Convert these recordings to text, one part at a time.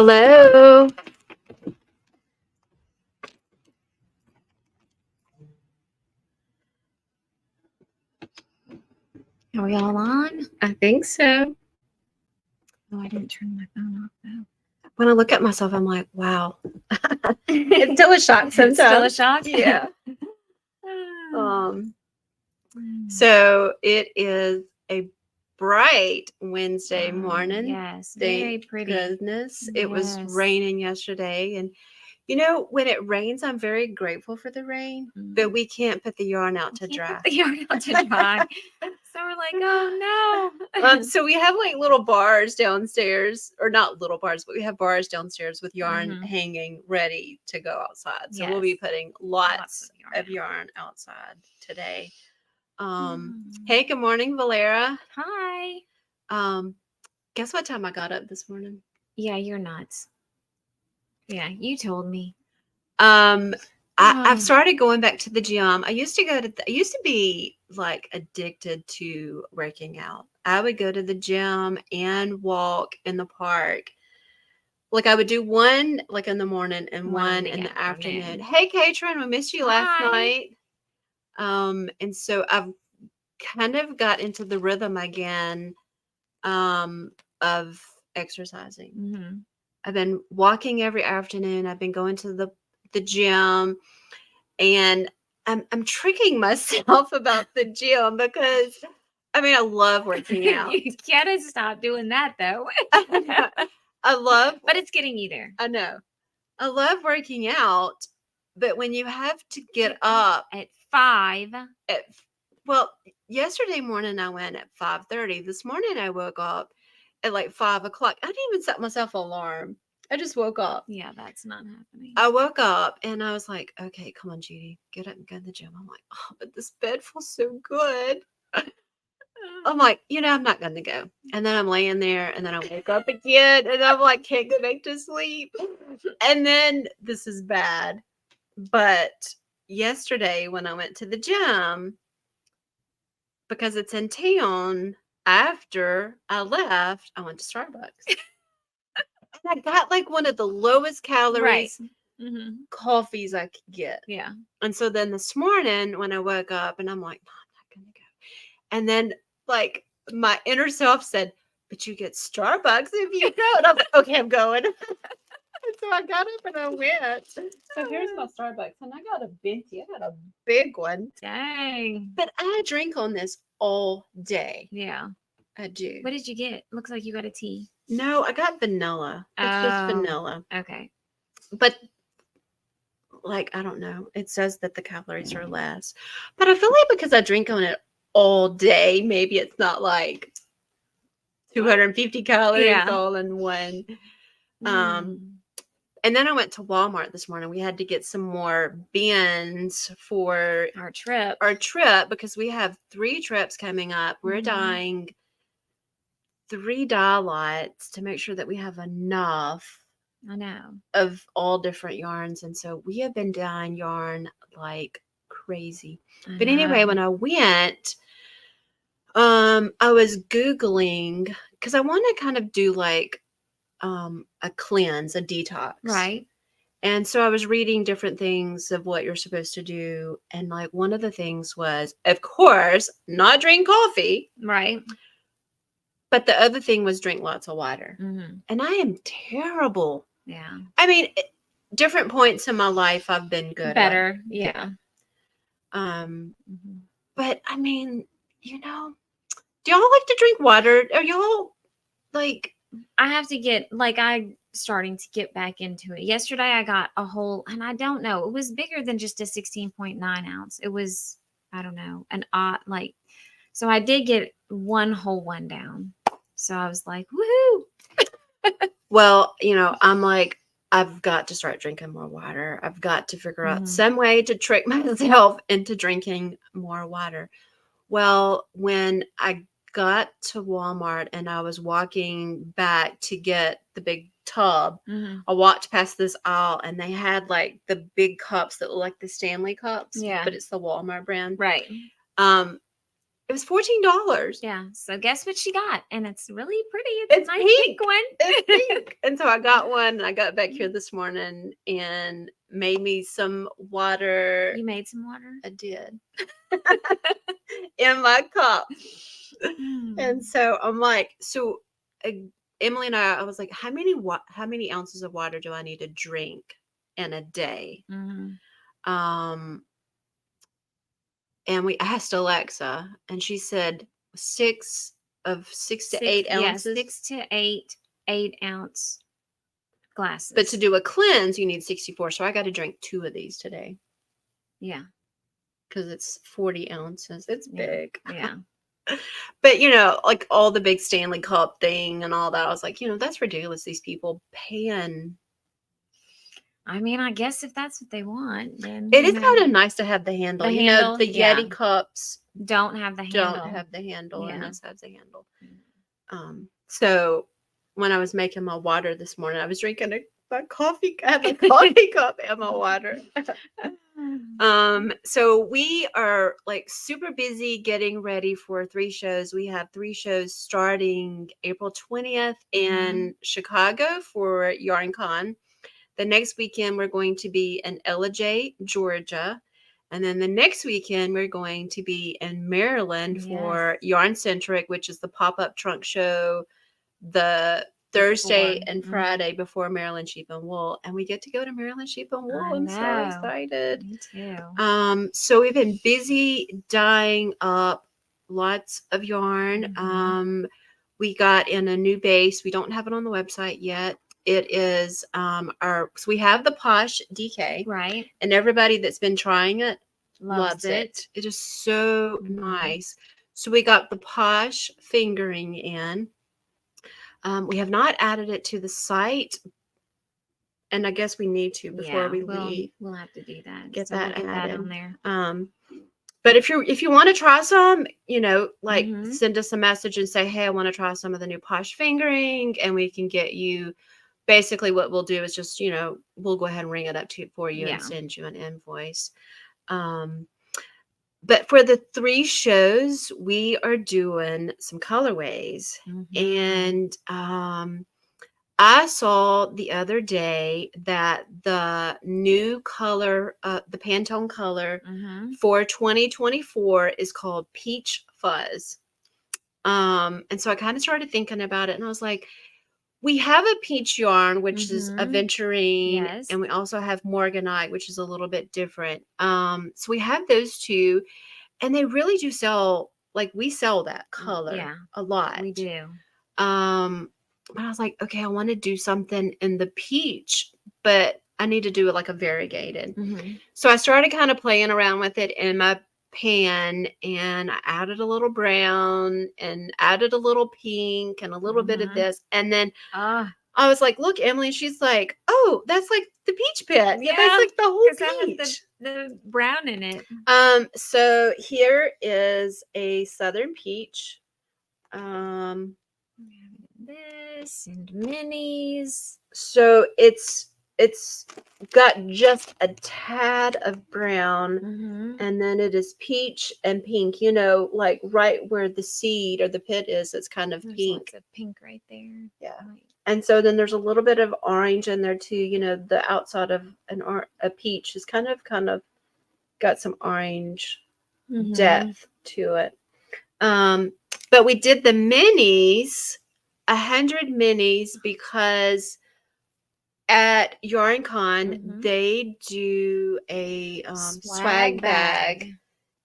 Hello. Are we all on? I think so. Oh, I didn't turn my phone off though. When I look at myself, I'm like, wow. It's still a shock It's sometimes. still a shock. Yeah. Ah. So it is a bright Wednesday Oh, morning. yes, Thank very pretty. goodness. It was Yes. raining yesterday. And, when it rains, I'm very grateful for the rain, but we can't put the yarn out to Can't dry. put the yarn out to dry. So we're like, oh no. So we have like little bars downstairs, or not little bars, but we have bars downstairs with yarn Mhm. hanging ready to go outside. So we'll be Yes. putting Lots lots of of yarn outside today. Mm. Hey, good morning, Valera. Hi. Guess what time I got up this morning? Yeah, you're nuts. Yeah, you told me. I've started going back to the gym. I used to be like addicted to working out. I would go to the gym and walk in the park. Like I would do one like in the morning and one in the afternoon. Hey, Katrin, we missed you last night. And so I've kind of got into the rhythm again of exercising. Mm-hmm. I've been walking every afternoon. I've been going to the gym, and I'm tricking myself about the gym because I love working out. You gotta stop doing that though. I love, but it's getting you there. I know. I love working out, but when you have to get up at 5, well, yesterday morning I went at 5:30. This morning I woke up at like 5 o'clock. I didn't even set myself an alarm. I just woke up. Yeah, that's not happening. I woke up and I was like, okay, come on, Judy, get up and go to the gym. I'm like, oh, but this bed feels so good. I'm like, I'm not going to go. And then I'm laying there and then I wake up again and I'm like, can't go back to sleep. And then this is bad. But yesterday when I went to the gym, because it's in town, after I left, I went to Starbucks. And I got like one of the lowest calories coffees I could get. Yeah. And so then this morning when I woke up and I'm like, no, I'm not going to go. And then like my inner self said, but you get Starbucks if you go. And I was like, okay, I'm going. And so I got up and I went. So here's my Starbucks. And I got a venti. I got a big one. Dang. But I drink on this all day. Yeah. I do. What did you get? Looks like you got a tea. No, I got vanilla. It's just vanilla. Okay. But like, I don't know. It says that the calories are less. But I feel like because I drink on it all day, maybe it's not like 250 calories all in one. And then I went to Walmart this morning. We had to get some more bins for our trip because we have 3 trips coming up. We're dyeing 3 dye lots to make sure that we have enough. I know. Of all different yarns. And so we have been dyeing yarn like crazy. But anyway, when I went, I was Googling because I want to kind of do like a cleanse, a detox. Right. And so I was reading different things of what you're supposed to do. And like one of the things was, of course, not drink coffee. Right. But the other thing was drink lots of water. And I am terrible. Yeah. Different points in my life I've been good. Better. Yeah. But do y'all like to drink water? Are y'all like? I have to get I'm starting to get back into it. Yesterday I got a whole, and I don't know, it was bigger than just a 16.9 ounce. It was, I don't know, an odd so I did get one whole one down. So I was like, woohoo. Well, I'm like, I've got to start drinking more water. I've got to figure out some way to trick myself into drinking more water. Well, when I got to Walmart and I was walking back to get the big tub, I walked past this aisle and they had like the big cups that look like the Stanley cups, but it's the Walmart brand. Right. It was $14. Yeah. So guess what she got? And it's really pretty. It's a nice pink pink. one. It's pink. And so I got one and I got back here this morning and made me some water. You made some water? I did. In my cup. And so I'm like, Emily and I was like, how many ounces of water do I need to drink in a day? And I asked Alexa, and she said 6 to 8 ounces. Yeah, 6 to 8-ounce glasses. But to do a cleanse, you need 64. So I got to drink 2 of these today. Yeah. Because it's 40 ounces. It's big. Yeah. But, like all the big Stanley Cup thing and all that, I was like, that's ridiculous. These people paying. I mean, I guess if that's what they want, then it is kind of nice to have the handle. The handle, the Yeti cups don't have the handle. And this has the handle. So when I was making my water this morning, I was drinking my coffee. I have a coffee cup and my water. So we are like super busy getting ready for 3 shows. We have 3 shows starting April 20th in Chicago for YarnCon. The next weekend we're going to be in Ellijay, Georgia. And then the next weekend we're going to be in Maryland for Yarn Centric, which is the pop-up trunk show the Thursday and Friday before Maryland Sheep and Wool. And we get to go to Maryland Sheep and Wool. I'm so excited. Me too. So we've been busy dyeing up lots of yarn. We got in a new base. We don't have it on the website yet. It is so we have the Posh DK. Right. And everybody that's been trying it loves it. It is so nice. So we got the Posh fingering in. We have not added it to the site, and I guess we need to before we leave. We'll have to do that. Get that added on there. But if you want to try some, send us a message and say, hey, I want to try some of the new Posh fingering, and we can get you. Basically, what we'll do is just we'll go ahead and ring it up for you and send you an invoice. But for the 3 shows, we are doing some colorways. And I saw the other day that the new color, the Pantone color for 2024 is called Peach Fuzz. And so I kind of started thinking about it, and I was like, we have a peach yarn, which is aventurine, and we also have morganite, which is a little bit different. So we have those 2, and they really do sell. Like, we sell that color a lot. We do. But I was like, okay, I want to do something in the peach, but I need to do it like a variegated. So I started kind of playing around with it in my pan, and I added a little brown and added a little pink and a little bit of this, and then I was like, look, Emily, she's like, oh, that's like the peach pit. Yeah, that's like the whole peach. Has the brown in it. So here is a Southern Peach. This and minis. So it's got just a tad of brown, and then it is peach and pink, like right where the seed or the pit is. It's kind of pink. Lots of pink right there. Yeah. And so then there's a little bit of orange in there too. The outside of a peach is kind of got some orange depth to it. But we did the minis, 100 minis, because at YarnCon, they do a swag bag.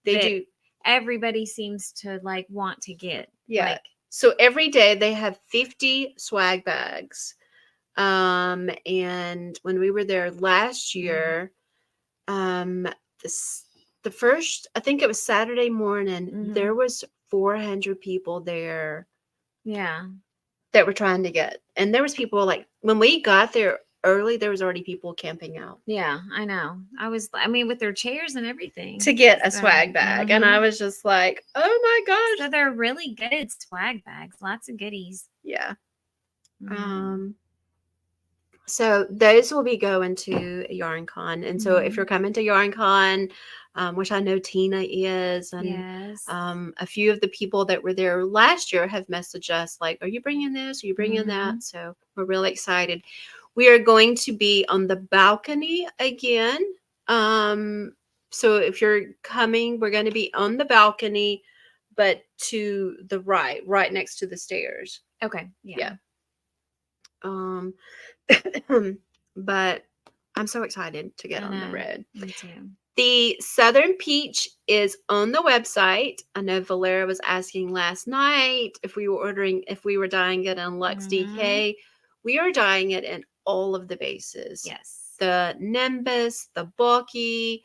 They do. Everybody seems to want to get. Yeah. So every day they have 50 swag bags. And when we were there last year, the first, I think it was Saturday morning, there was 400 people there. Yeah. That were trying to get. And there was people when we got there early, there was already people camping out. Yeah, I know. With their chairs and everything. To get a swag bag. And I was just like, oh my gosh. So they're really good swag bags. Lots of goodies. Yeah. So those will be going to YarnCon. And so if Mhm. you're coming to YarnCon, which I know Tina is, and Yes. a few of the people that were there last year have messaged us like, "Are you bringing this? Are you bringing Mhm. that?" So we're really excited. We are going to be on the balcony again. Um, so if you're coming, we're going to be on the balcony, but to the right, right next to the stairs. Okay. Yeah. Yeah. Um, but I'm so excited to get I on the know. road. Me too. The Southern Peach is on the website. I know Valera was asking last night if we were dyeing it in Lux Mhm. DK. We are dyeing it in all of the bases. Yes. The Nimbus, the Bulky.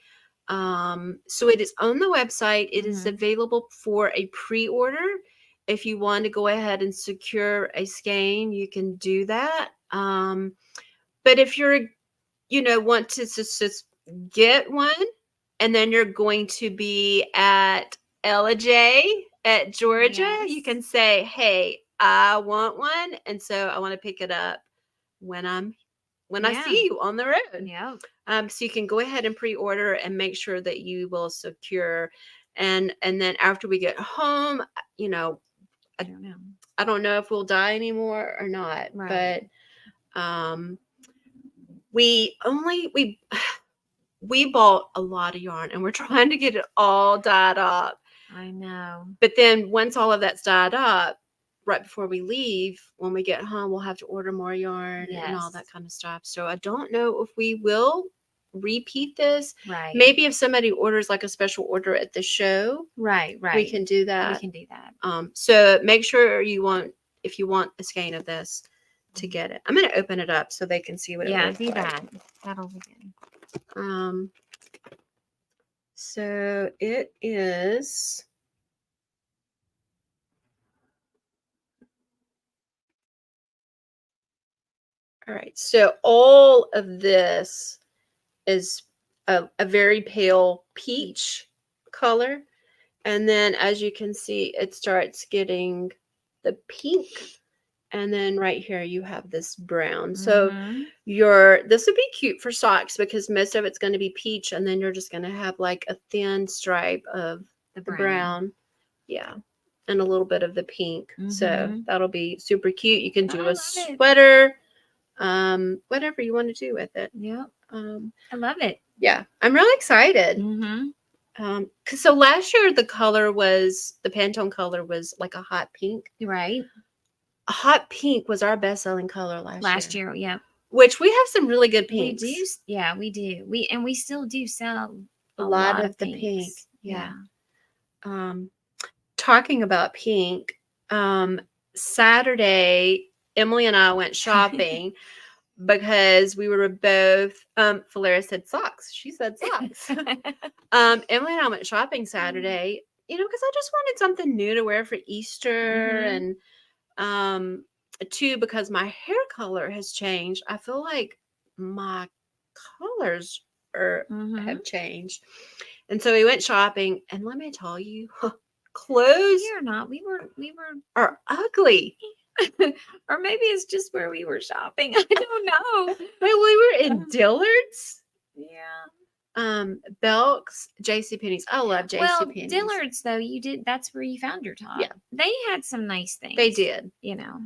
So it is on the website. It is Mhm. available for a pre-order. If you want to go ahead and secure a skein, you can do that. But if you're, want to just get one, and then you're going to be at LJ at Georgia, you Yes. can say, "Hey, I want one, and so I want to pick it up when I Yeah. see you on the road." Yep. So you can go ahead and pre-order and make sure that you will secure, and then after we get home, you know, I I, don't know. I don't know if we'll die anymore or not, Right. but um, we we bought a lot of yarn and we're trying to get it all dyed up. I know. But then once all of that's dyed up, right before we leave, when we get home, we'll have to order more yarn and all that Yes. kind of stuff. So I don't know if we will repeat this. Right. Maybe if somebody orders like a special order at the show, Right. we Right. can do We that. can do that. So make sure if you want a skein of this, to Mhm. get it. I'm going to open it up so they can see what it Yeah. looks Do like. that. That'll be good. Um, so it is. All right. So all of this is a very pale peach color. And then as you can see, it starts getting the pink. And then right here you have this brown. So Mhm. this would be cute for socks because most of it's going to be peach, and then you're just going to have like a thin stripe of The the brown. brown. Yeah. And a little bit of the pink. So Mhm. that'll be super cute. You can I do a love it. sweater, whatever you want to do with it. Yep. Um, I love it. yeah, I'm really excited. Mhm. Cause so last year the Pantone color was like a hot pink. Right. A hot pink was our best selling color last Last year, year. Yep. which we have some really good We do. pinks. Yeah. We do. We still do sell A a lot lot of of the pink. pinks. Yeah. Yeah. Um, Talking about pink, Saturday, Emily and I went shopping because we were both, Valeria said socks. She said socks. Emily and I went shopping Saturday, because I just wanted something new to wear for Easter, Mhm. and two, because my hair color has changed. I feel like my colors Mhm. have changed. And so we went shopping, and let me tell you, clothes We are not. We were are ugly. or maybe it's just where we were shopping. I don't know. Well, we were in Dillard's, Yeah. Belk's, JCPenney's. I love Well, JCPenney's. Dillard's though, that's where you found your top. Yeah, They had some nice they things, did. you know.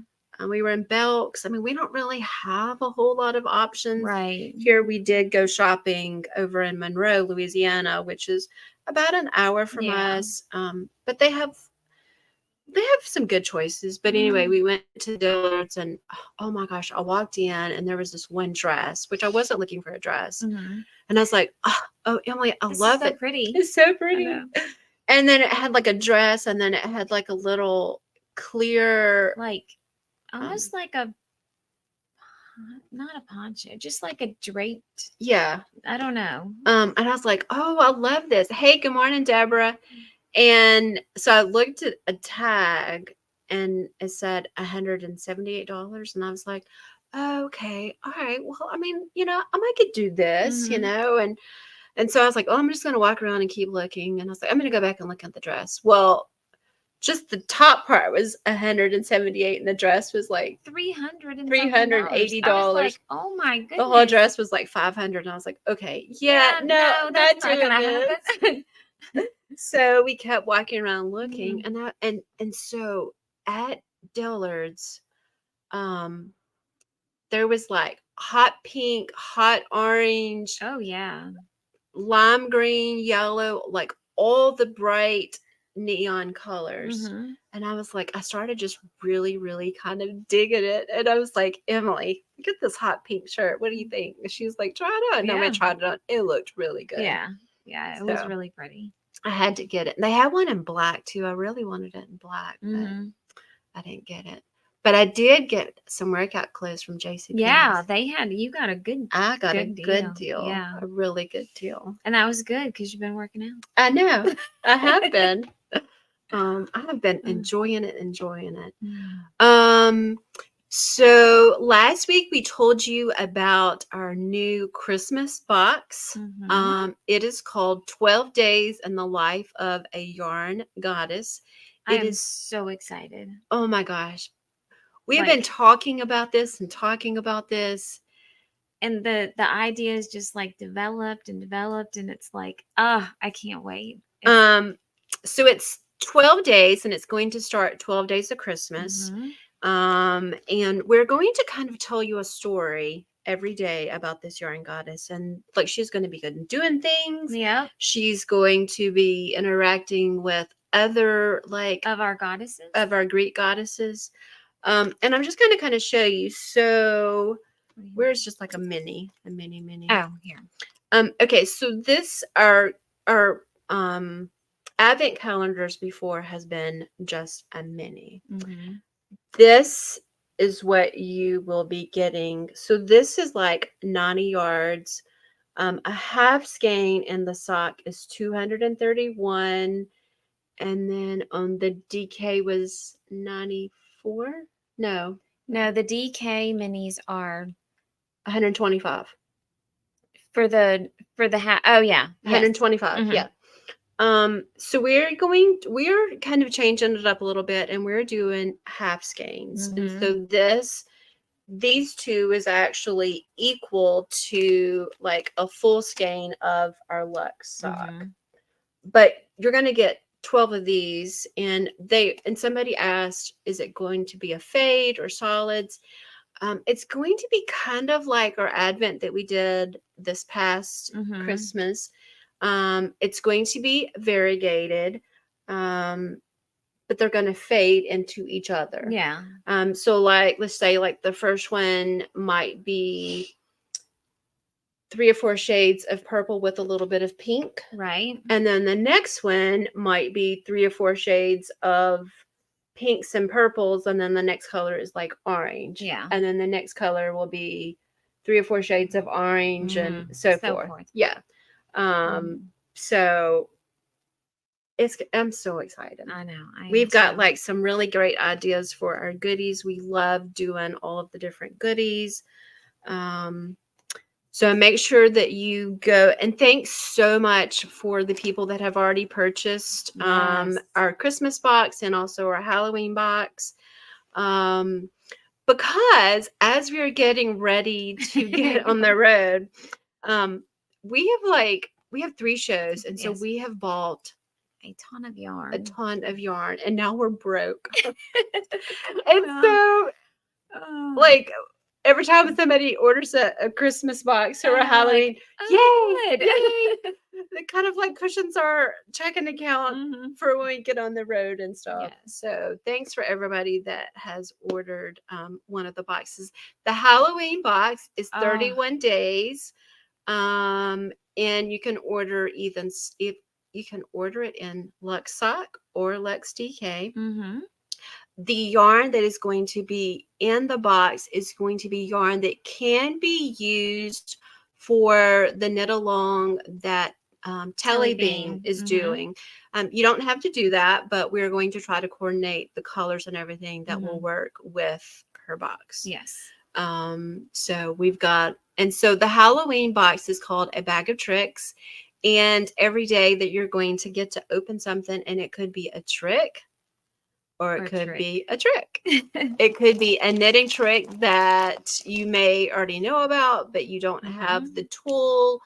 We were in Belk's. I mean, we don't really have a whole lot of options Right. here. We did go shopping over in Monroe, Louisiana, which is about an hour from Yeah. us. But they have some good choices. But anyway, Mhm. we went to Dillard's, and oh my gosh, I walked in and there was this one dress, which I wasn't looking for a dress. Mhm. And I was like, oh, Emily, I This is love so it. pretty. It's so I pretty. know. And then it had like a dress, and then it had like a little clear, Like um, almost like a not a poncho, just like a draped. yeah. I don't know. And I was like, oh, I love this. Hey, good morning, Deborah. And so I looked at a tag and it said $178. And I was like, oh, okay, all right. Well, I mean, I might could do this, Mhm. and so I was like, oh, I'm just gonna walk around and keep looking. And I was like, I'm gonna go back and look at the dress. Well, just the top part was 178, and the dress was like 300 and something dollars. I was like, $380. oh my The whole goodness. dress was like 500, and I was like, okay, yeah, no, that's not not doing gonna this. happen. So we kept walking around looking, Mhm. and so at Dillard's, um, there was like hot pink, hot orange, Oh yeah. lime green, yellow, like all the bright neon colors. Mhm. And I was like, I started just really, really kind of digging it. And I was like, Emily, get this hot pink shirt. What do you think? And she was like, try it on. And I went, Yeah. tried it on. It looked really good. Yeah. Yeah. It was So really pretty. I had to get it. They had one in black too. I really wanted it in black, but Mhm. I didn't get it. But I did get some workout clothes from JCPenney's. Yeah, you got a good I got a good good deal. deal. Yeah. A really good deal. And that was good because you've been working out. I know. I have been. I have been Mm. enjoying it. Mm. So last week we told you about our new Christmas box. Mhm. It is called 12 Days in the Life of a Yarn Goddess. I It am is, so excited. oh my gosh. We've been Like, talking about this and talking about this. and the idea is just like developed, and it's like, I can't wait. So it's 12 days, and it's going to start 12 days of Christmas. Mhm. And we're going to kind of tell you a story every day about this yarn goddess. And like, she's going to be good in doing things. Yep. She's going to be interacting with other, like, Of our goddesses. of our Greek goddesses. And I'm just going to kind of show you. So where's just like a mini. Oh, here. Okay, so this our advent calendars before has been just a mini. Mhm. This is what you will be getting. So this is like 90 yards. A half skein in the sock is 231, and then on the DK was 94. No, No, the DK minis are 125. for the oh yeah. Yes. 125. Mhm. Yeah. So we're kind of changing it up a little bit, and we're doing half skeins. And Mhm. so these two is actually equal to like a full skein of our Lux sock. Mhm. But you're going to get 12 of these, and somebody asked, is it going to be a fade or solids? It's going to be kind of like our Advent that we did this past Mhm. Christmas. It's going to be variegated, but they're going to fade into each other. Yeah. So like, let's say like the first one might be 3 or 4 shades of purple with a little bit of pink. Right. And then the next one might be 3 or 4 shades of pinks and purples, and then the next color is like orange. Yeah. And then the next color will be 3 or 4 shades of orange, and so forth. Yeah. So I'm so excited. I know. We've got like some really great ideas for our goodies. We love doing all of the different goodies. So make sure that you go, and thanks so much for the people that have already purchased Yes. our Christmas box and also our Halloween box. Because as we are getting ready to get on the road, we have 3 shows, and so Yes. we have bought a ton of yarn, and now we're broke. And so like, every time somebody orders a Christmas box or a Halloween, yay! It kind of like cushions our checking account for when we get on the road and stuff. Yes. So thanks for everybody that has ordered one of the boxes. The Halloween box is 31 days, and you can order if you can order it in Lux Sock or Lux DK. The yarn that is going to be in the box is going to be yarn that can be used for the knit along that Telly Bean is doing. You don't have to do that, but we're going to try to coordinate the colors and everything that will work with her box. Yes. So we've got, and so the Halloween box is called A Bag of Tricks. And every day that you're going to get to open something, and it could be a trick, or it Or a could trick. be a trick. It could be a knitting trick that you may already know about, but you don't have the tool.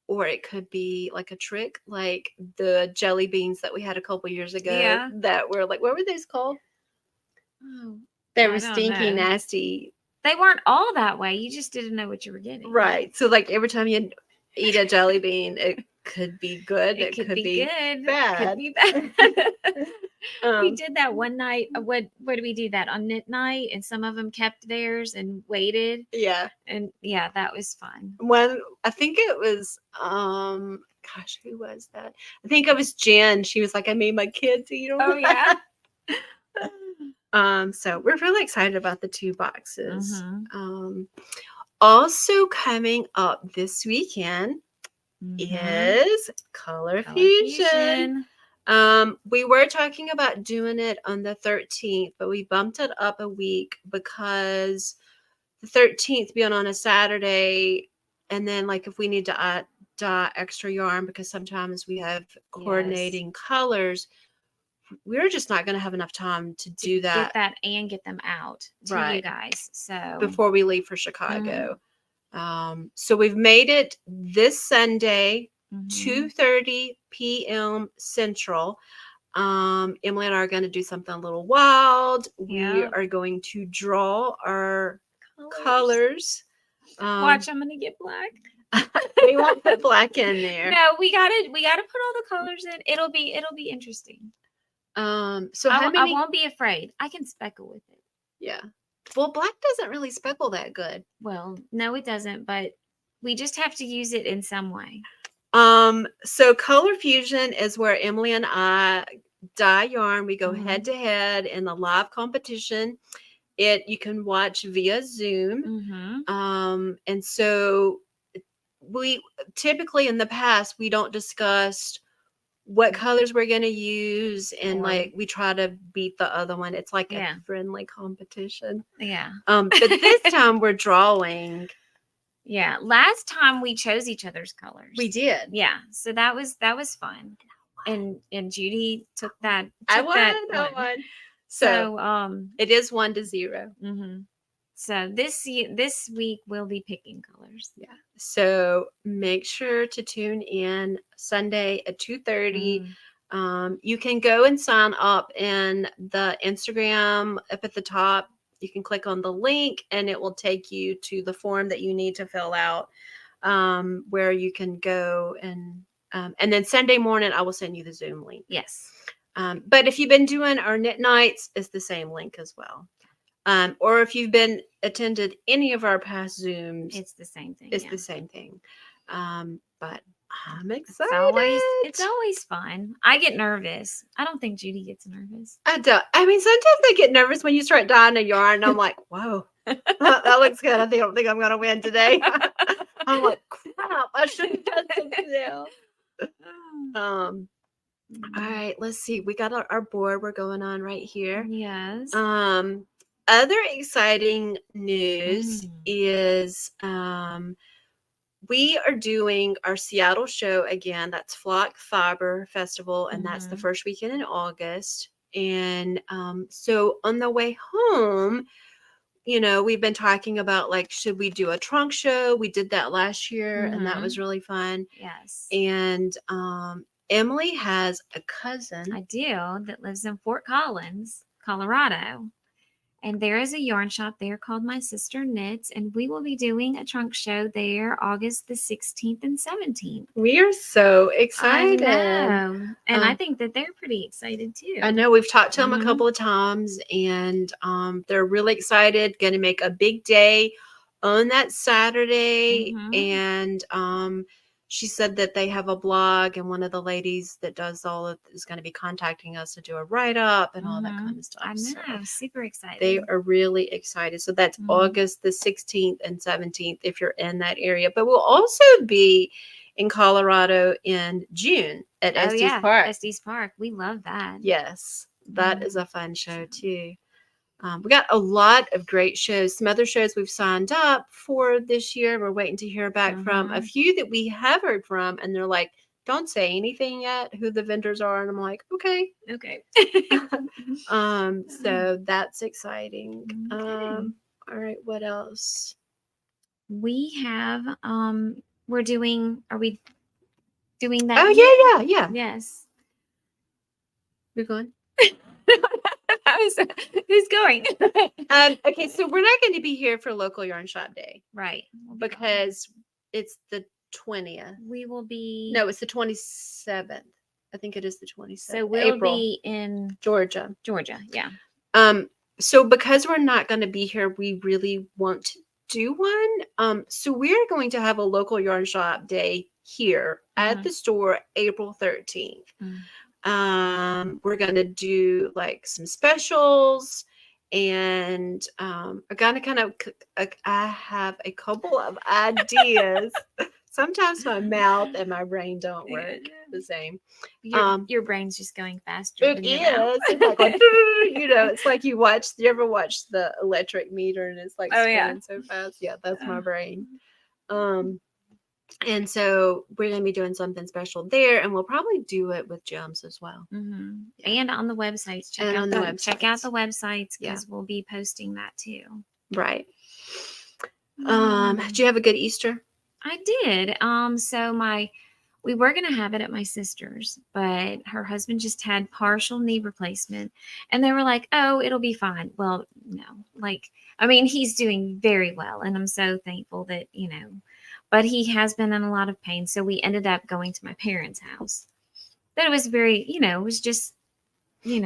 Or it could be like a trick, like the jelly beans that we had a couple years ago Yeah. that were like, what were those called? Oh, They I were don't stinky, know. nasty. They weren't all that way. You just didn't know what you were getting. Right. So like every time you eat a jelly bean, it could be good. It could be good. bad. Could be bad. We Um, did that one night. What did we do that on knit night? And some of them kept theirs and waited. yeah. And yeah, that was fun. One, I think it was, gosh, who was that? I think it was Jen. She was like, I made my kids eat them. Oh yeah. So we're really excited about the 2 boxes. Mhm. Also coming up this weekend is Color Fusion. We were talking about doing it on the 13th, but we bumped it up a week because the 13th being on a Saturday, and then like if we need to dye extra yarn because sometimes we have coordinating colors, we're just not going to have enough time to do that. Get that and get them out to you guys. So before we leave for Chicago. So we've made it this Sunday, 2:30 p.m. Central. Emily and I are going to do something a little wild. Yeah. We are going to draw our colors. Watch, I'm gonna get black. We won't put black in there. No, we gotta put all the colors in. It'll be interesting. So I won't be afraid. I can speckle with it. Yeah. Well, black doesn't really speckle that good. Well, no, it doesn't, but we just have to use it in some way. So Color Fusion is where Emily and I dye yarn. We go head to head in a live competition. You can watch via Zoom. And so we typically in the past we don't discuss what colors we're going to use, and like we try to beat the other one. It's like a friendly competition. But this time we're drawing. Yeah, last time we chose each other's colors. We did. Yeah, so that was fun. And Judy took that. I won. So it is 1-0. So this week we'll be picking colors. Yeah. So make sure to tune in Sunday at 2:30. You can go and sign up in the Instagram up at the top. You can click on the link and it will take you to the form that you need to fill out, where you can go and then Sunday morning I will send you the Zoom link. Yes. But if you've been doing our knit nights, it's the same link as well. Or if you've been attended any of our past Zooms, it's the same thing. It's the same thing. But I'm excited. It's always fun. I get nervous. I don't think Judy gets nervous. I don't. I mean, sometimes I get nervous when you start dyeing a yarn, and I'm like, "Whoa, that looks good. I don't think I'm going to win today." I'm like, "Crap, I should have done something else." All right, let's see. We got our board we're going on right here. Yes. Other exciting news is we are doing our Seattle show again. That's Flock Fiber Festival, and that's the first weekend in August. And so on the way home, we've been talking about like, should we do a trunk show? We did that last year, and that was really fun. Yes. And Emily has a cousin. I do, that lives in Fort Collins, Colorado. And there is a yarn shop there called My Sister Knits, and we will be doing a trunk show there August the 16th and 17th. We are so excited. I know. And I think that they're pretty excited too. I know. We've talked to them a couple of times, and they're really excited. Going to make a big day on that Saturday. And she said that they have a blog, and one of the ladies that does all of it is going to be contacting us to do a write-up and all that kind of stuff. I know. So super excited. They are really excited. So that's August the 16th and 17th if you're in that area. But we'll also be in Colorado in June at Estes Park. Estes Park. We love that. Yes. That is a fun show too. We got a lot of great shows. Some other shows we've signed up for this year. We're waiting to hear back from a few that we have heard from, and they're like, don't say anything yet who the vendors are. And I'm like, okay. Okay. So that's exciting. Okay. All right, what else? We have are we doing that? Oh yeah. Yes. You're going. Who's going? Okay, so we're not going to be here for local yarn shop day Right. We'll be gone. because it's the 20th. We will be No, it's the 27th. I think it is the 27th. so we'll April, be in Georgia. Yeah. So because we're not going to be here, we really want to do one. So we're going to have a local yarn shop day here at the store April 13th. We're going to do like some specials, and I have a couple of ideas. Sometimes my mouth and my brain don't work the same. Your brain's just going faster It than your mouth. is. It's like, it's like you ever watch the electric meter and it's like spinning so fast? Yeah, that's my brain. And so we're going to be doing something special there, and we'll probably do it with Jems as well. Yeah. And on the websites. Check out the websites because we'll be posting that too. Right. Did you have a good Easter? I did. So we were going to have it at my sister's, but her husband just had partial knee replacement, and they were like, "Oh, it'll be fine." Well, no. He's doing very well, and I'm so thankful that, but he has been in a lot of pain. So we ended up going to my parents' house. But it was very, it was just, my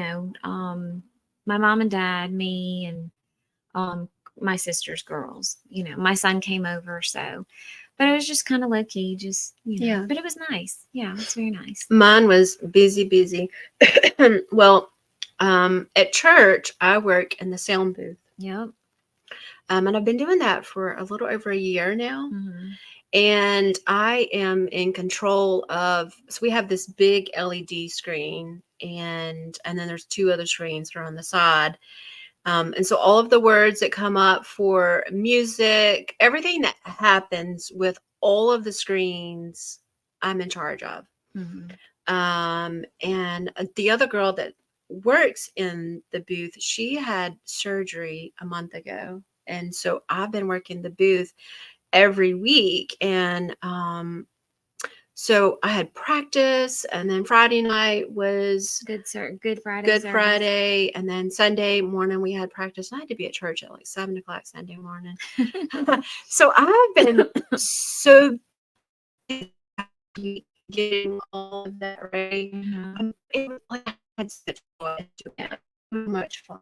mom and dad, me, and my sister's girls. My son came over, so. But it was just kind of low key, just, but it was nice. Yeah, it's very nice. Mine was busy. Well, at church, I work in the sound booth. Yep. And I've been doing that for a little over a year now. And I am in control of, so we have this big LED screen, and then there's 2 other screens that are on the side. And so all of the words that come up for music, everything that happens with all of the screens, I'm in charge of. And the other girl that works in the booth, she had surgery a month ago. And so I've been working the booth every week. And so I had practice, and then Friday night was Good Friday. Good Friday, and then Sunday morning we had practice. And I had to be at church at like 7:00 Sunday morning. So I've been so getting all of that ready. It was like I had such much fun.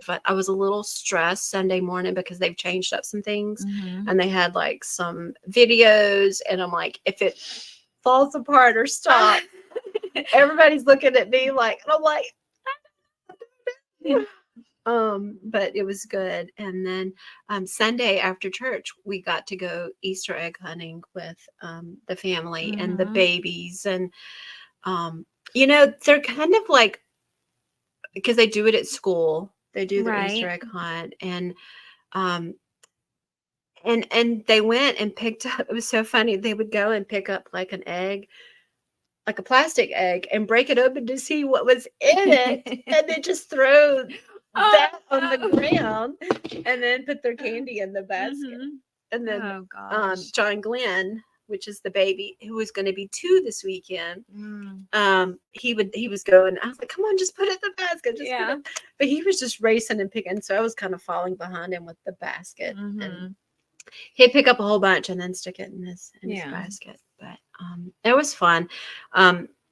But I was a little stressed Sunday morning because they've changed up some things, and they had like some videos, and I'm like, if it falls apart or stops, everybody's looking at me like, and I'm like, but it was good. And then Sunday after church, we got to go Easter egg hunting with the family and the babies, and they're kind of like, because they do it at school. They do the Easter egg hunt, and they went and picked up. It was so funny. They would go and pick up like an egg, like a plastic egg, and break it open to see what was in it, and then just throw that on the ground, and then put their candy in the basket. And then John Glenn, which is the baby who was going to be 2 this weekend, he was going, I was like, come on, just put it in the basket. But he was just racing and picking, so I was kind of falling behind him with the basket. And he'd pick up a whole bunch and then stick it in his basket. But it was fun.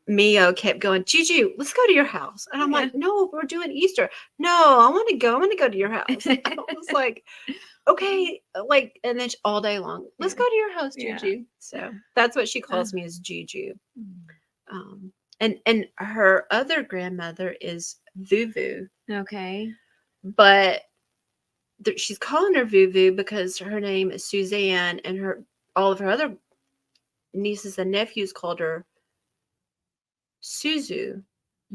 Mio kept going, Juju, let's go to your house. And I'm like, no, we're doing Easter. No, I want to go to your house. I was like, okay, like, and then all day long, let's go to your house, Juju. So that's what she calls me, is Juju. And her other grandmother is Vuvu. Okay. But she's calling her Vuvu because her name is Suzanne, and all of her other nieces and nephews called her Suzu.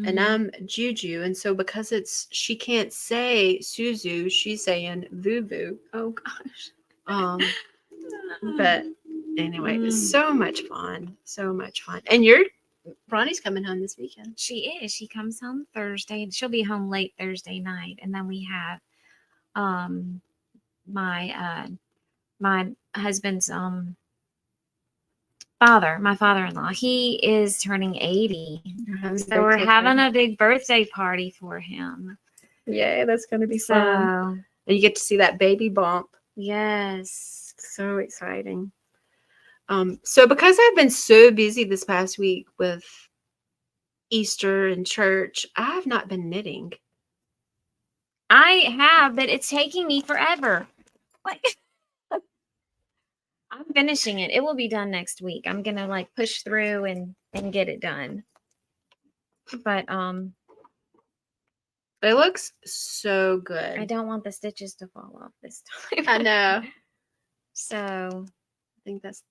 And I'm Juju, and so because she can't say Suzu, she's saying Vuvu. Oh gosh. But Anyway, it was Mm. so much fun. So much fun. And Ronnie's coming home this weekend. She is. She comes home Thursday. She'll be home late Thursday night, and then we have um my husband's my father-in-law. He is turning 80, so we're having a big birthday party for him. Yay, that's going to be So fun. And you get to see that baby bump. yes. So exciting. So because I've been so busy this past week with Easter and church, I have not been knitting. I have, but it's taking me forever. Like I'm finishing it. It will be done next week. I'm gonna like push through and get it done. But It looks so good. I don't want the stitches to fall off this time. I know. So I think that's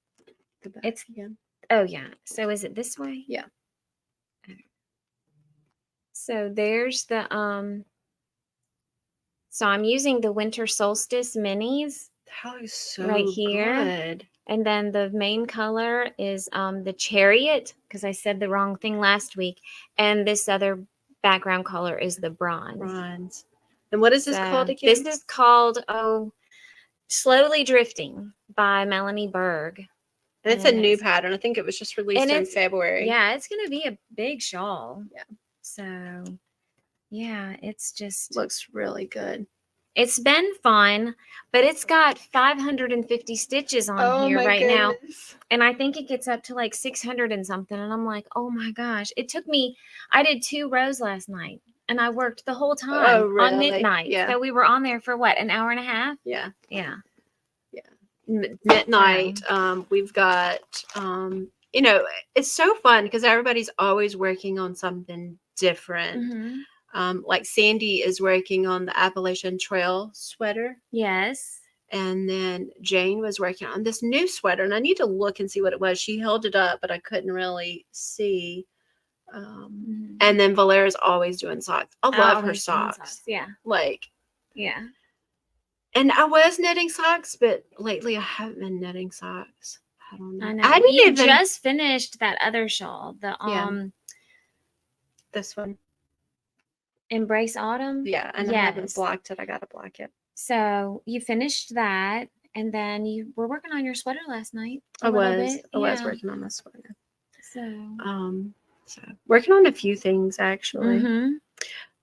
the back it's again. oh yeah. So is it this way? Yeah. So there's the so I'm using the winter solstice minis That looks so right here. good. And then the main color is the chariot, because I said the wrong thing last week. And this other background color is the bronze. Bronze. And what is this called again? This is called Slowly Drifting by Melanie Berg. And it's a new pattern. I think it was just released in February. Yeah, it's going to be a big shawl. Yeah. So, yeah, it's just looks really good. It's been fun, but it's got 550 stitches on here right now. And I think it gets up to like 600 and something. And I'm like, oh my gosh. It took me, I did 2 rows last night and I worked the whole time on midnight. Yeah. So we were on there for what, an hour and a half? Yeah. Yeah. Midnight. We've got, you know, it's so fun because everybody's always working on something different. Mm-hmm. Like Sandy is working on the Appalachian Trail sweater. Yes. And then Jane was working on this new sweater. And I need to look and see what it was. She held it up, but I couldn't really see. And then Valera's always doing socks. I love her socks. Yeah. Like. Yeah. And I was knitting socks, but lately I haven't been knitting socks. I don't know. I know. You just finished that other shawl. The this one. Embrace Autumn. Yeah, and I haven't blocked it. I gotta block it. So you finished that, and then you were working on your sweater last night. I was working on my sweater. So working on a few things actually.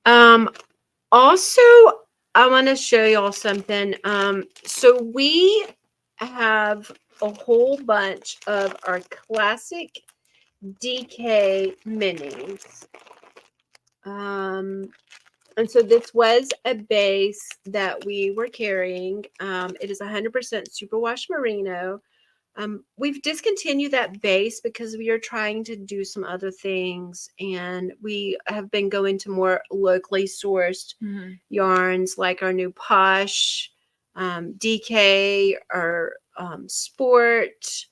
Mm-hmm. Also, I want to show y'all something. So we have a whole bunch of our classic DK minis. And so this was a base that we were carrying. It is 100% superwash merino. We've discontinued that base because we are trying to do some other things, and we have been going to more locally sourced yarns like our new Posh, DK, or Sport.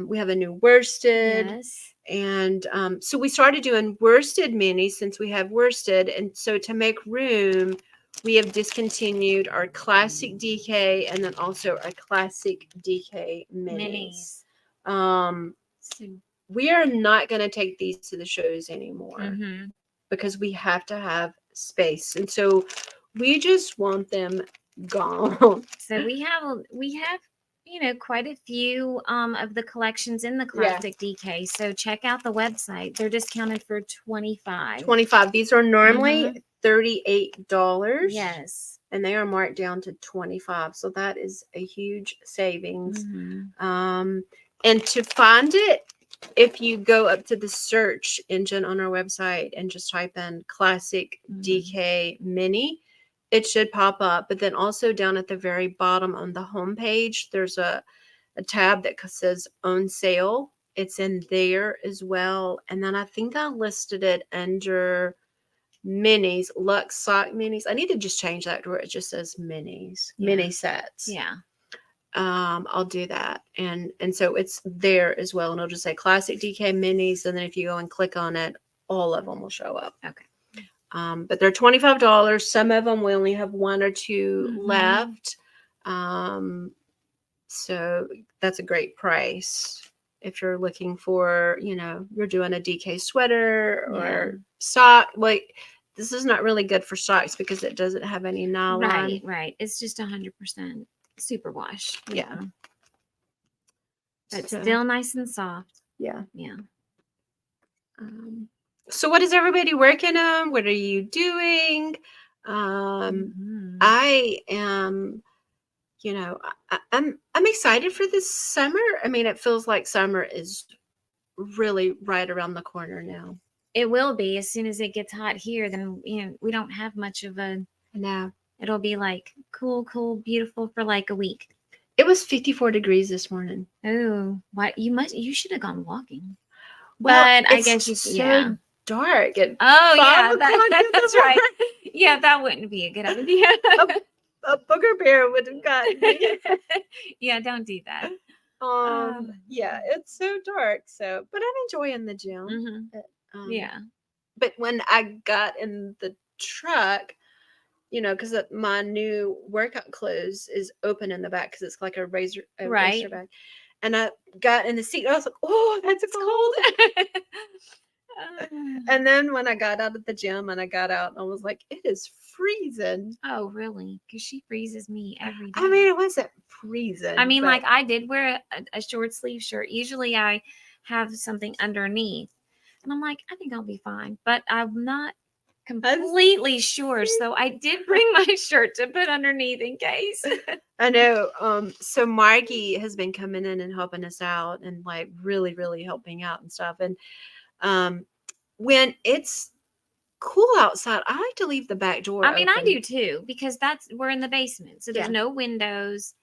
We have a new worsted. Yes. And so we started doing worsted minis since we have worsted. And so to make room, we have discontinued our classic DK and then also our classic DK minis. So we are not going to take these to the shows anymore because we have to have space. And so we just want them gone. So we have quite a few of the collections in the classic DK. So check out the website. They're discounted for $25. These are normally $38. Yes. And they are marked down to $25. So that is a huge savings. And to find it, if you go up to the search engine on our website and just type in classic DK mini, it should pop up. But then also down at the very bottom on the home page, there's a tab that says on sale. It's in there as well. And then I think I listed it under minis, Luxe sock minis. I need to just change that to where it just says minis, mini sets. Yeah. I'll do that. And so it's there as well. And it'll just say classic DK minis. And then if you go and click on it, all of them will show up. Okay. But they're $25. Some of them we only have 1 or 2 left. So that's a great price. If you're looking for, you're doing a DK sweater or sock, like this is not really good for socks because it doesn't have any nylon. Right. It's just 100% superwash. Yeah. But So, still nice and soft. yeah. Yeah. So what is everybody working on? What are you doing? I am, I'm excited for this summer. I mean, it feels like summer is really right around the corner now. It will be as soon as it gets hot here. Then we don't have much of a. No. It'll be like cool, beautiful for like a week. It was 54 degrees this morning. Oh, what you should have gone walking. Well, but I it's guess you so dark. At that's right. Yeah, that wouldn't be a good idea. a booger bear would have gotten me. Yeah, don't do that. Yeah, it's so dark. So, but I'm enjoying the gym. Mm-hmm. Yeah. But when I got in the truck, because my new workout clothes is open in the back because it's like a razor bag, and I got in the seat. I was like, "Oh, that's cold." And then when I got out of the gym and I got out, I was like, "It is freezing." Oh, really? Because she freezes me every day. I mean, it wasn't freezing. I mean, like I did wear a short sleeve shirt. Usually, I have something underneath, and I'm like, I think I'll be fine. But I'm not completely sure, so I did bring my shirt to put underneath in case. I know. So Margie has been coming in and helping us out and like really, really helping out and stuff. And when it's cool outside, I like to leave the back door I mean, open. I do too, because we're in the basement, so there's no windows.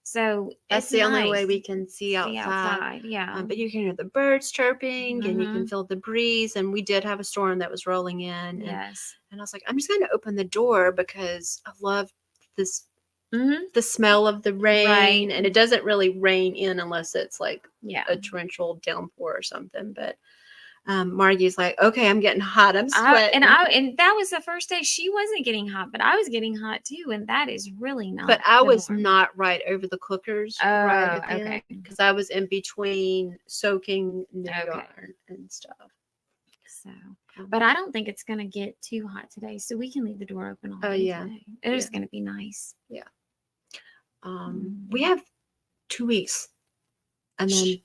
So that's the only way we can see outside. Yeah. But you can hear the birds chirping and you can feel the breeze. And we did have a storm that was rolling in. Yes. And I was like, I'm just going to open the door because I love this, the smell of the rain. Right. And it doesn't really rain in unless it's like a torrential downpour or something. But Margie's like, okay, I'm getting hot. I'm sweating. And that was the first day she wasn't getting hot, but I was getting hot too, and that is really not. But I was not right over the cookers. Oh, right okay. Because I was in between soaking new yarn and stuff. So, but I don't think it's gonna get too hot today, so we can leave the door open all day today. It's gonna be nice. Yeah. We have 2 weeks, and then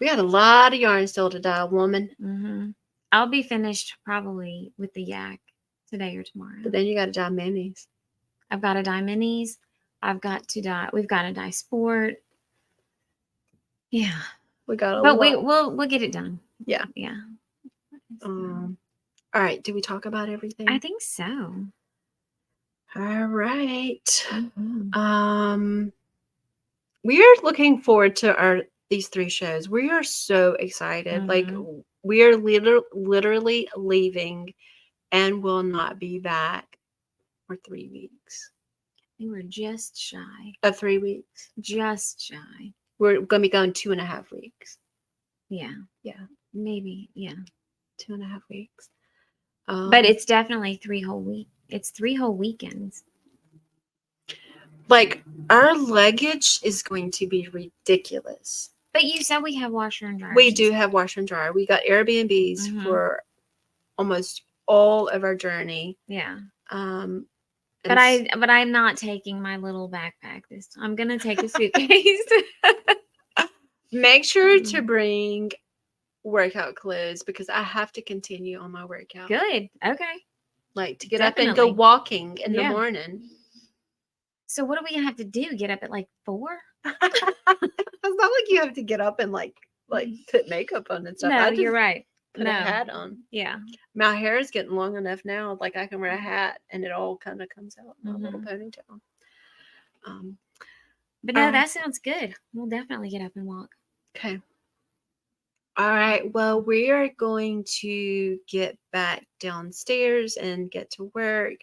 we got a lot of yarn still to dye, woman. I'll be finished probably with the yak today or tomorrow. But then you got to dye minis. I've got to dye minis. We've got to dye sport. Yeah. We got a lot. But we'll get it done. Yeah. Yeah. All right. Did we talk about everything? I think so. All right. We are looking forward to these 3 shows. We are so excited. Like we are literally leaving and will not be back for 3 weeks. We were just shy of 3 weeks. Just shy. We're going to be going 2.5 weeks. Yeah. Maybe. Yeah. 2.5 weeks. But it's definitely 3 whole weeks. It's 3 whole weekends. Like our luggage is going to be ridiculous. But you said we have washer and dryer. We do have washer and dryer. We got Airbnbs for almost all of our journey. Yeah. But I'm not taking my little backpack this time. I'm gonna take a suitcase. Make sure to bring workout clothes because I have to continue on my workout. Good. Okay. Like to get up and go walking in the morning. So what are we gonna have to do? Get up at like 4? It's not like you have to get up and like put makeup on and stuff. No, you're right. Put a hat on. Yeah. My hair is getting long enough now. Like I can wear a hat and it all kind of comes out in my little ponytail. But no, that sounds good. We'll definitely get up and walk. Okay. All right. Well, we are going to get back downstairs and get to work.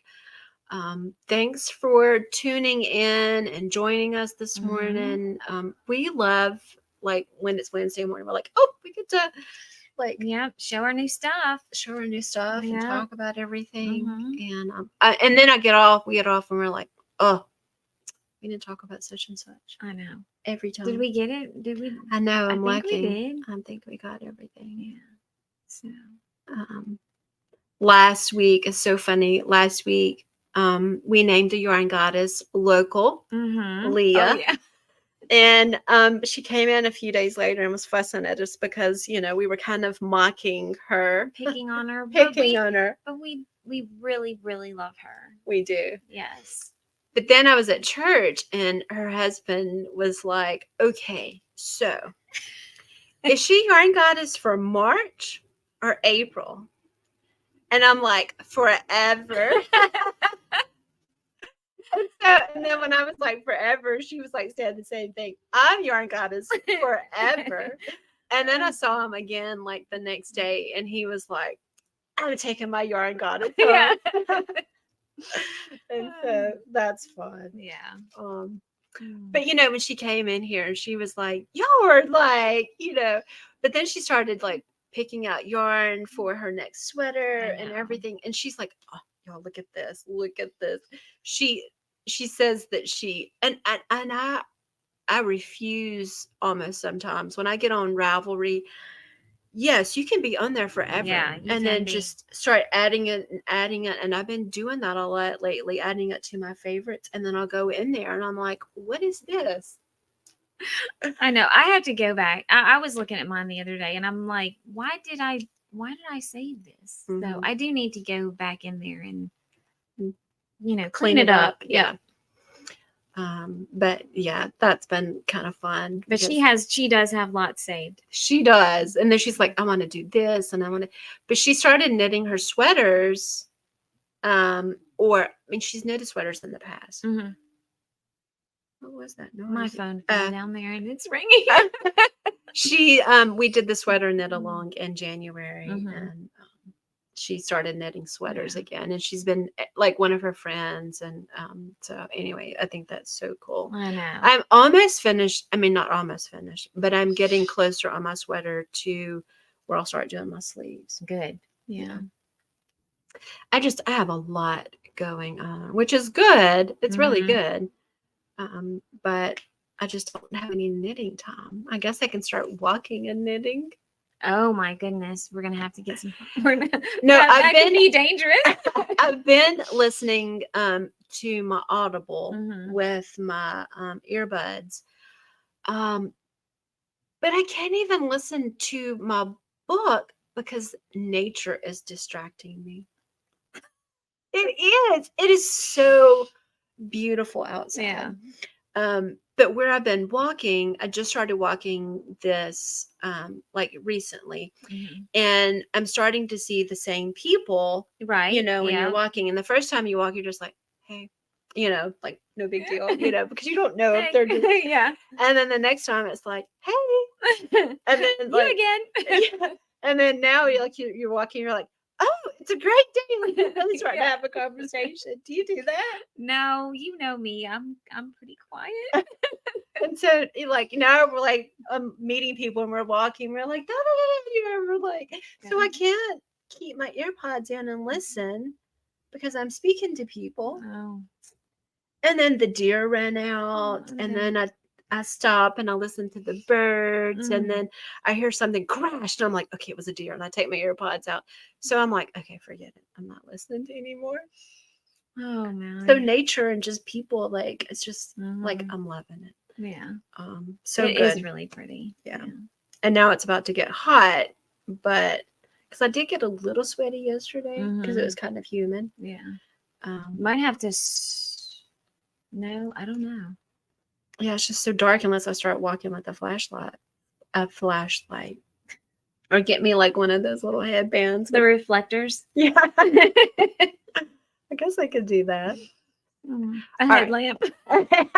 Thanks for tuning in and joining us this morning. We love like when it's Wednesday morning. We're like, oh, we get to show our new stuff, and talk about everything. And then we get off and we're like, oh, we didn't talk about such and such. I know. Every time. Did we get it? Did we? I know, I I'm think we looking. did. I think we got everything. Yeah. So. Last week is so funny. Last week, we named the yarn goddess local, Leah. Oh, yeah. And she came in a few days later and was fussing at us because, we were kind of mocking her. Picking on her. Picking on her. But we really, really love her. We do. Yes. But then I was at church and her husband was like, okay, so is she yarn goddess for March or April? And I'm like, forever. And then when I was like, forever, she was like saying the same thing. I'm yarn goddess forever. And then I saw him again like the next day and he was like, I'm taking my yarn goddess home. Yeah. And so that's fun. Yeah. But when she came in here, she was like, y'all were like, but then she started like picking out yarn for her next sweater and everything. And she's like, oh, y'all, look at this. Look at this. She says that and I refuse almost sometimes when I get on Ravelry. Yes, you can be on there forever. Yeah, and then just start adding it. And I've been doing that a lot lately, adding it to my favorites. And then I'll go in there and I'm like, what is this? I know. I have to go back. I was looking at mine the other day and I'm like, why did I save this? So I do need to go back in there and, clean it up. Yeah. But yeah, that's been kind of fun. But she does have lots saved. She does. And then she's like, I want to do this and I want to, but she started knitting her sweaters. She's knitted sweaters in the past. Mm-hmm. What was that noise? My phone fell down there and it's ringing. We did the sweater knit along in January and she started knitting sweaters again, and she's been like one of her friends. And so anyway, I think that's so cool. I know. I'm almost finished. I mean, not almost finished, but I'm getting closer on my sweater to where I'll start doing my sleeves. Good. Yeah. I have a lot going on, which is good. It's really good. But I just don't have any knitting time. I guess I can start walking and knitting. Oh my goodness, we're gonna have to get some. That could be dangerous. I've been listening to my Audible with my earbuds, but I can't even listen to my book because nature is distracting me. It is. It is so beautiful outside. Yeah. But where I've been walking, I just started walking this like recently, and I'm starting to see the same people, right? When you're walking, and the first time you walk, you're just like, hey, like no big deal, because you don't know if they're just, And then the next time it's like, hey, and then like, you again. And then now you're walking, you're like, oh, it's a great day. Like you really start to have a conversation. Do you do that? No, you know me. I'm pretty quiet. And so like now we're like meeting people and we're walking. We're like, da, da, da, da, we're like, so I can't keep my earpods in and listen because I'm speaking to people. Oh. And then the deer ran out, and then I stop and I listen to the birds, and then I hear something crash, and I'm like, okay, it was a deer, and I take my earpods out. So I'm like, okay, forget it. I'm not listening to anymore. Oh man. So nature and just people, like it's just like I'm loving it. Yeah. So it good. is really pretty. Yeah. And now it's about to get hot, but because I did get a little sweaty yesterday because it was kind of humid. Yeah. Might have to. No, I don't know. Yeah, it's just so dark unless I start walking with a flashlight. Or get me like one of those little headbands. The reflectors. Yeah. I guess I could do that. A headlamp. Right.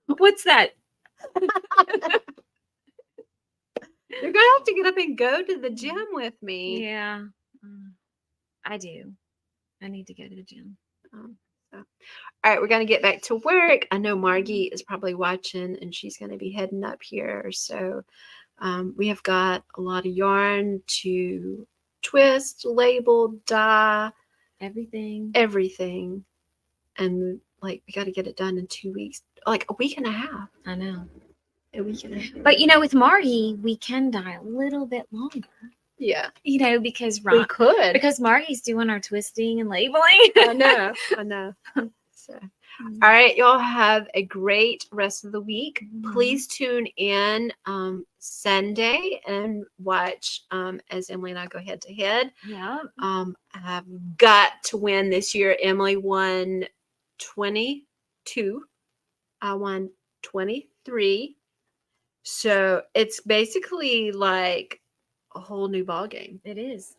What's that? You're going to have to get up and go to the gym with me. Yeah. I do. I need to go to the gym. All right, we're going to get back to work. I know Margie is probably watching and she's going to be heading up here. So we have got a lot of yarn to twist, label, dye. Everything. And like we got to get it done in 2 weeks, like a week and a half. I know. A week and a half. But with Marty, we can die a little bit longer. Yeah. Because We could. because Marty's doing our twisting and labeling. I know. So, all right, y'all have a great rest of the week. Please tune in Sunday and watch as Emily and I go head to head. Yeah. I've got to win this year. Emily won 22. I won 23. So it's basically like a whole new ball game. It is.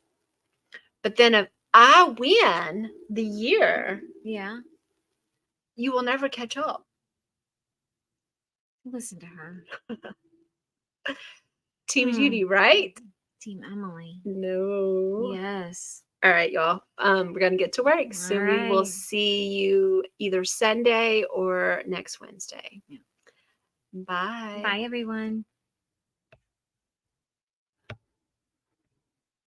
But then if I win the year, yeah, you will never catch up. Listen to her. Team Judy, right? Team Emily. No. Yes. All right, y'all. We're gonna get to work. So we will right. see you either Sunday or next Wednesday. Yeah. Bye. Bye, everyone.